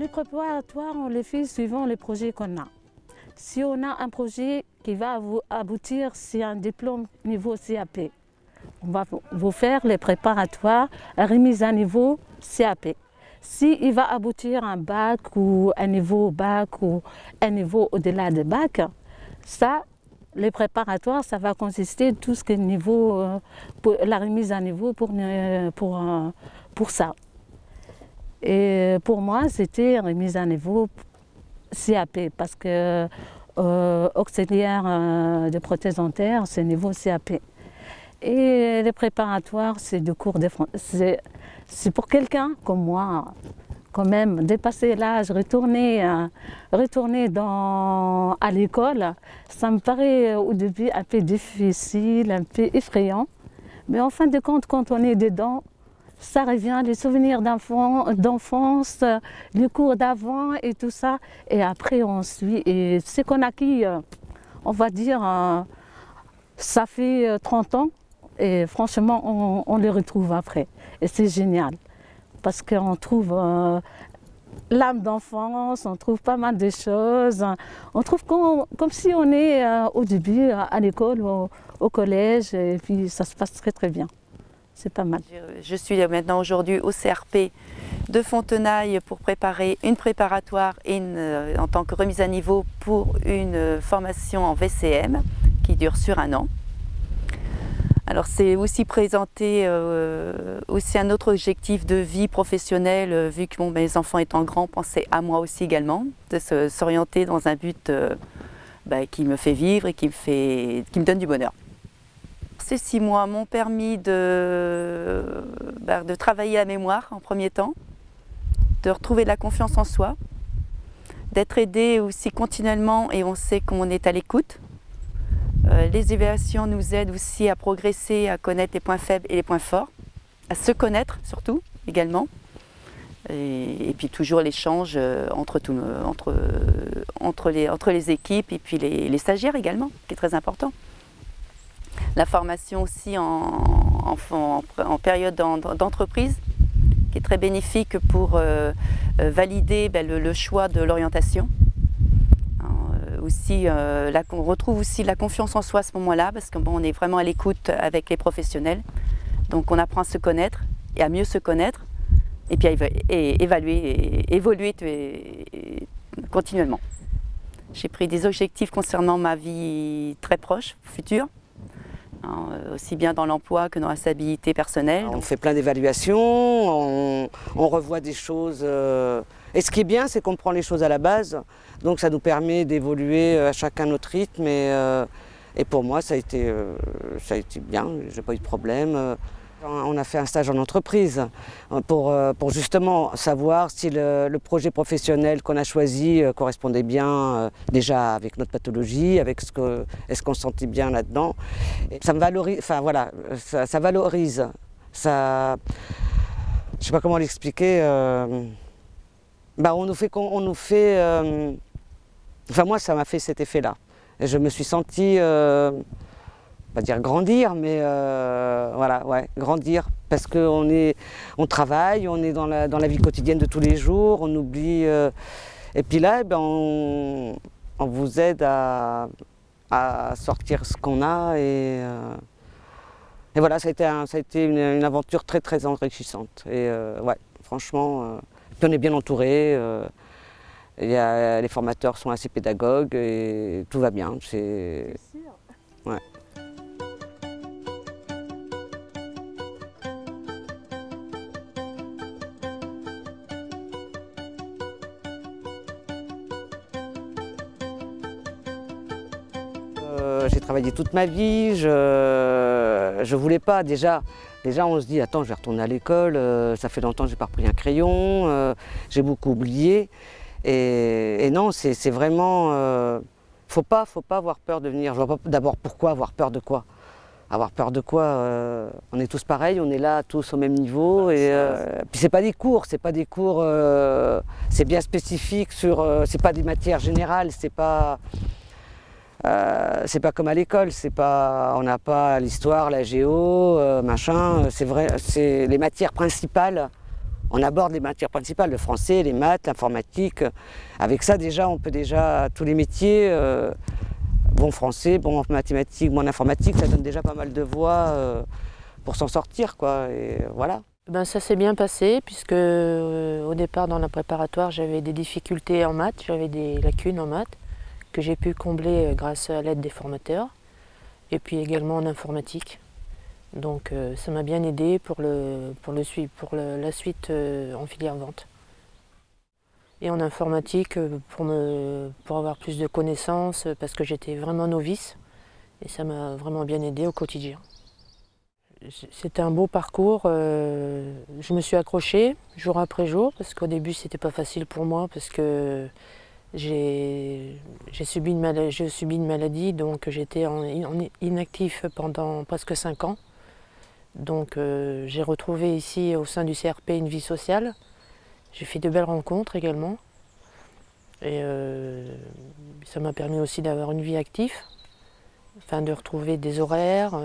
Les préparatoires, on les fait suivant les projets qu'on a. Si on a un projet qui va aboutir, c'est un diplôme niveau CAP. On va vous faire les préparatoires, remise à niveau CAP. S'il va aboutir à un bac ou un niveau bac ou un niveau au-delà de bac, ça, les préparatoires, ça va consister tout ce qui est niveau, la remise à niveau pour ça. Et pour moi, c'était remise à niveau CAP parce que auxiliaire de prothèse dentaire, c'est niveau CAP. Et les préparatoires, c'est du cours de français. C'est pour quelqu'un comme moi, quand même, dépasser l'âge, retourner à l'école, ça me paraît au début un peu difficile, un peu effrayant. Mais en fin de compte, quand on est dedans, ça revient, les souvenirs d'enfance, les cours d'avant et tout ça. Et après, on suit. Et ce qu'on a acquis, on va dire, ça fait 30 ans. Et franchement, on les retrouve après. Et c'est génial. Parce qu'on trouve l'âme d'enfance, on trouve pas mal de choses. On trouve comme si on est au début à l'école, au collège. Et puis ça se passe très très bien. C'est pas mal. Je suis maintenant aujourd'hui au CRP de Fontenailles pour préparer une préparatoire et en tant que remise à niveau pour une formation en VCM qui dure sur 1 an. Alors c'est aussi présenter aussi un autre objectif de vie professionnelle, vu que mes enfants étant grands, pensaient à moi aussi également, de s'orienter dans un but qui me fait vivre et qui me donne du bonheur. Ces 6 mois m'ont permis de travailler la mémoire en premier temps, de retrouver de la confiance en soi, d'être aidé aussi continuellement et on sait qu'on est à l'écoute. Les évaluations nous aident aussi à progresser, à connaître les points faibles et les points forts, à se connaître surtout également. Et puis toujours l'échange entre les équipes et puis les stagiaires également, qui est très important. La formation aussi en période d'entreprise, qui est très bénéfique pour valider le choix de l'orientation. On retrouve aussi la confiance en soi à ce moment-là, parce qu'on est vraiment à l'écoute avec les professionnels. Donc on apprend à se connaître et à mieux se connaître, et puis à évoluer continuellement. J'ai pris des objectifs concernant ma vie très proche, future. Aussi bien dans l'emploi que dans la stabilité personnelle. On fait plein d'évaluations, on revoit des choses. Et ce qui est bien, c'est qu'on prend les choses à la base. Donc ça nous permet d'évoluer à chacun notre rythme. Et pour moi, ça a été bien, j'ai pas eu de problème. On a fait un stage en entreprise pour justement savoir si le projet professionnel qu'on a choisi correspondait bien déjà avec notre pathologie, avec est-ce qu'on se sentait bien là-dedans. Ça me valorise, enfin voilà, ça valorise. Ça, je sais pas comment l'expliquer. On nous fait. Enfin moi, ça m'a fait cet effet-là. Et je me suis sentie. Pas dire grandir, mais voilà, ouais, grandir, parce qu'on travaille, on est dans la vie quotidienne de tous les jours, on oublie, et puis là, on vous aide à sortir ce qu'on a, et voilà, ça a été une aventure très très enrichissante, et ouais, franchement, puis on est bien entouré, les formateurs sont assez pédagogues, et tout va bien, c'est sûr. Ouais. J'ai travaillé toute ma vie, je voulais pas, déjà on se dit attends, je vais retourner à l'école, ça fait longtemps que j'ai pas repris un crayon, j'ai beaucoup oublié, et non, c'est vraiment, faut pas avoir peur de venir. Je vois pas d'abord pourquoi avoir peur de quoi. Avoir peur de quoi, on est tous pareils, on est là tous au même niveau, et puis c'est pas des cours, c'est bien spécifique c'est pas des matières générales, c'est pas comme à l'école, on n'a pas l'histoire, la géo, machin, c'est vrai, c'est les matières principales On aborde les matières principales, le français, les maths, l'informatique. Avec ça, déjà, on peut déjà, tous les métiers, bon français, bon mathématiques, bon informatique, ça donne déjà pas mal de voies pour s'en sortir, quoi. Et voilà. Ben, ça s'est bien passé, puisque au départ, dans la préparatoire, j'avais des difficultés en maths, j'avais des lacunes en maths, que j'ai pu combler grâce à l'aide des formateurs, et puis également en informatique. Donc ça m'a bien aidé pour la suite en filière vente. Et en informatique pour avoir plus de connaissances parce que j'étais vraiment novice et ça m'a vraiment bien aidé au quotidien. C'était un beau parcours, je me suis accrochée jour après jour parce qu'au début c'était pas facile pour moi parce que j'ai subi une maladie, donc j'étais en inactif pendant presque 5 ans. Donc j'ai retrouvé ici au sein du CRP une vie sociale. J'ai fait de belles rencontres également. Et ça m'a permis aussi d'avoir une vie active, enfin de retrouver des horaires,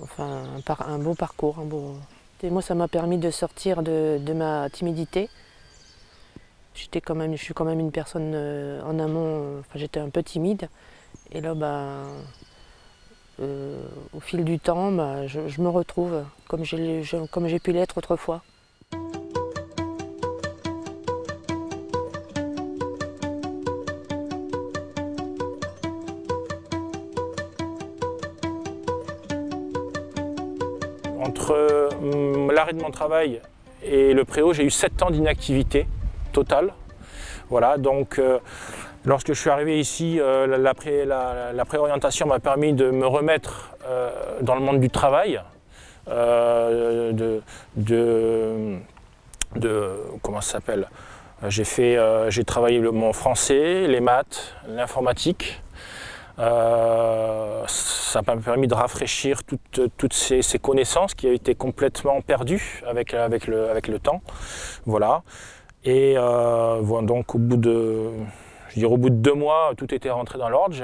enfin un beau parcours. Et moi ça m'a permis de sortir de ma timidité. Je suis quand même une personne en amont, enfin, j'étais un peu timide. Et là, au fil du temps, je me retrouve comme j'ai pu l'être autrefois. Entre l'arrêt de mon travail et le préau, j'ai eu 7 ans d'inactivité totale. Voilà, donc lorsque je suis arrivé ici, la préorientation m'a permis de me remettre dans le monde du travail, comment ça s'appelle, j'ai travaillé mon français, les maths, l'informatique. Ça m'a permis de rafraîchir toutes ces connaissances qui avaient été complètement perdues avec le temps. Voilà. Et donc au bout de 2 mois, tout était rentré dans l'ordre.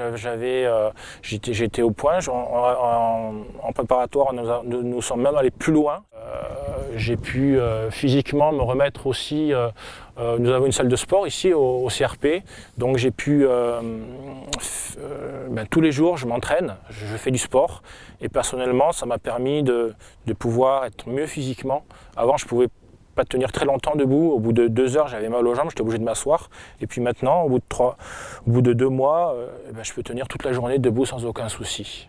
J'étais au point. En préparatoire, nous sommes même allés plus loin. J'ai pu physiquement me remettre aussi. Nous avons une salle de sport ici au CRP, donc j'ai pu tous les jours je m'entraîne, je fais du sport et personnellement ça m'a permis de pouvoir être mieux physiquement. Avant je pouvais pas tenir très longtemps debout, au bout de 2 heures j'avais mal aux jambes, j'étais obligé de m'asseoir et puis maintenant au bout de 2 mois je peux tenir toute la journée debout sans aucun souci.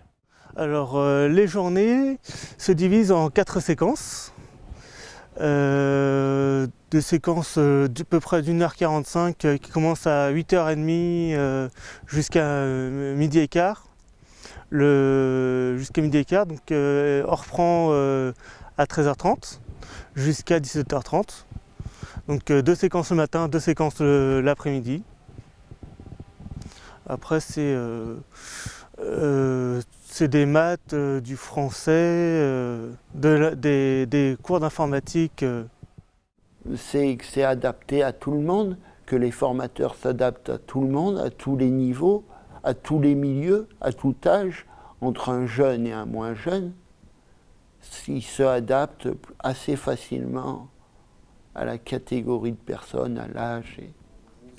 Alors les journées se divisent en 4 séquences. Des séquences d'à peu près d'1h45 qui commencent à 8h30 jusqu'à midi et quart. Jusqu'à midi et quart, donc on reprend à 13h30 jusqu'à 17h30. Donc 2 séquences le matin, 2 séquences l'après-midi. Après c'est des maths, du français, des cours d'informatique. C'est adapté à tout le monde, que les formateurs s'adaptent à tout le monde, à tous les niveaux, à tous les milieux, à tout âge, entre un jeune et un moins jeune. Ils se adaptent assez facilement à la catégorie de personnes, à l'âge.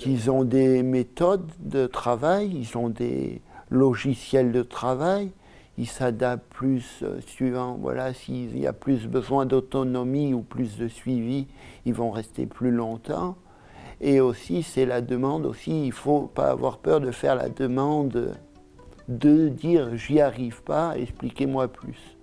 Ils ont des méthodes de travail, ils ont des logiciels de travail, ils s'adaptent plus suivant, voilà, s'il y a plus besoin d'autonomie ou plus de suivi, ils vont rester plus longtemps. Et aussi, c'est la demande aussi, il ne faut pas avoir peur de faire la demande, de dire « j'y arrive pas, expliquez-moi plus ».